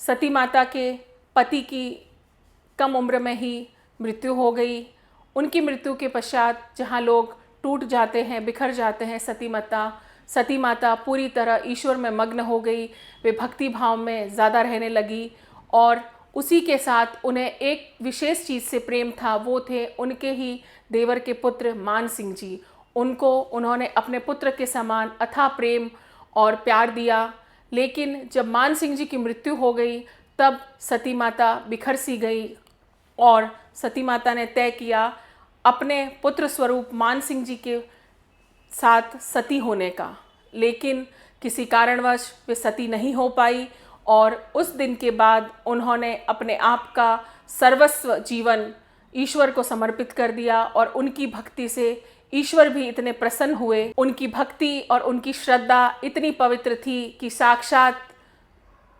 सती माता के पति की कम उम्र में ही मृत्यु हो गई। उनकी मृत्यु के पश्चात जहाँ लोग टूट जाते हैं, बिखर जाते हैं, सती माता पूरी तरह ईश्वर में मग्न हो गई। वे भक्ति भाव में ज़्यादा रहने लगी और उसी के साथ उन्हें एक विशेष चीज़ से प्रेम था, वो थे उनके ही देवर के पुत्र मान सिंह जी। उनको उन्होंने अपने पुत्र के समान अथाह प्रेम और प्यार दिया। लेकिन जब मान सिंह जी की मृत्यु हो गई तब सती माता बिखर सी गई और सती माता ने तय किया अपने पुत्र स्वरूप मान सिंह जी के साथ सती होने का। लेकिन किसी कारणवश वे सती नहीं हो पाई और उस दिन के बाद उन्होंने अपने आप का सर्वस्व जीवन ईश्वर को समर्पित कर दिया और उनकी भक्ति से ईश्वर भी इतने प्रसन्न हुए। उनकी भक्ति और उनकी श्रद्धा इतनी पवित्र थी कि साक्षात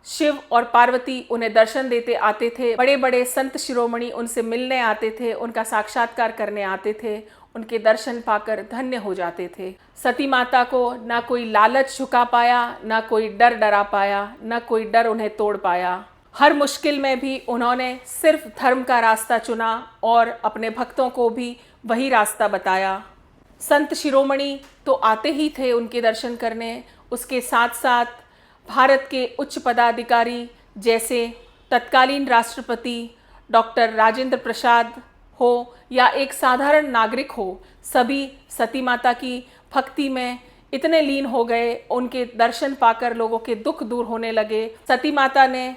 शिव और पार्वती उन्हें दर्शन देते आते थे। बड़े बड़े संत शिरोमणि उनसे मिलने आते थे, उनका साक्षात्कार करने आते थे, उनके दर्शन पाकर धन्य हो जाते थे। सती माता को ना कोई लालच झुका पाया, ना कोई डर डरा पाया, ना कोई डर उन्हें तोड़ पाया। हर मुश्किल में भी उन्होंने सिर्फ धर्म का रास्ता चुना और अपने भक्तों को भी वही रास्ता बताया। संत शिरोमणि तो आते ही थे उनके दर्शन करने, उसके साथ साथ भारत के उच्च पदाधिकारी जैसे तत्कालीन राष्ट्रपति डॉक्टर राजेंद्र प्रसाद हो या एक साधारण नागरिक हो, सभी सती माता की भक्ति में इतने लीन हो गए, उनके दर्शन पाकर लोगों के दुख दूर होने लगे। सती माता ने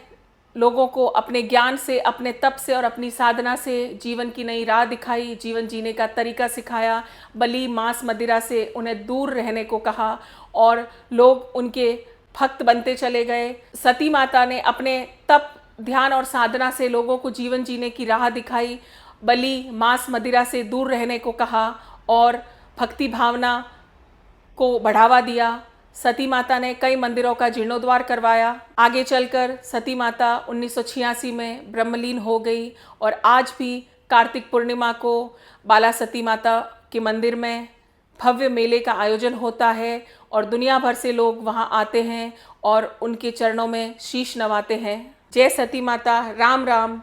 लोगों को अपने ज्ञान से, अपने तप से और अपनी साधना से जीवन की नई राह दिखाई, जीवन जीने का तरीका सिखाया। बलि मांस मदिरा से उन्हें दूर रहने को कहा और लोग उनके भक्त बनते चले गए। सती माता ने अपने तप, ध्यान और साधना से लोगों को जीवन जीने की राह दिखाई, बलि मांस मदिरा से दूर रहने को कहा और भक्ति भावना को बढ़ावा दिया। सती माता ने कई मंदिरों का जीर्णोद्धार करवाया। आगे चलकर सती माता 1986 में ब्रह्मलीन हो गई और आज भी कार्तिक पूर्णिमा को बाला सती माता के मंदिर में भव्य मेले का आयोजन होता है और दुनिया भर से लोग वहां आते हैं और उनके चरणों में शीश नवाते हैं। जय सती माता। राम राम।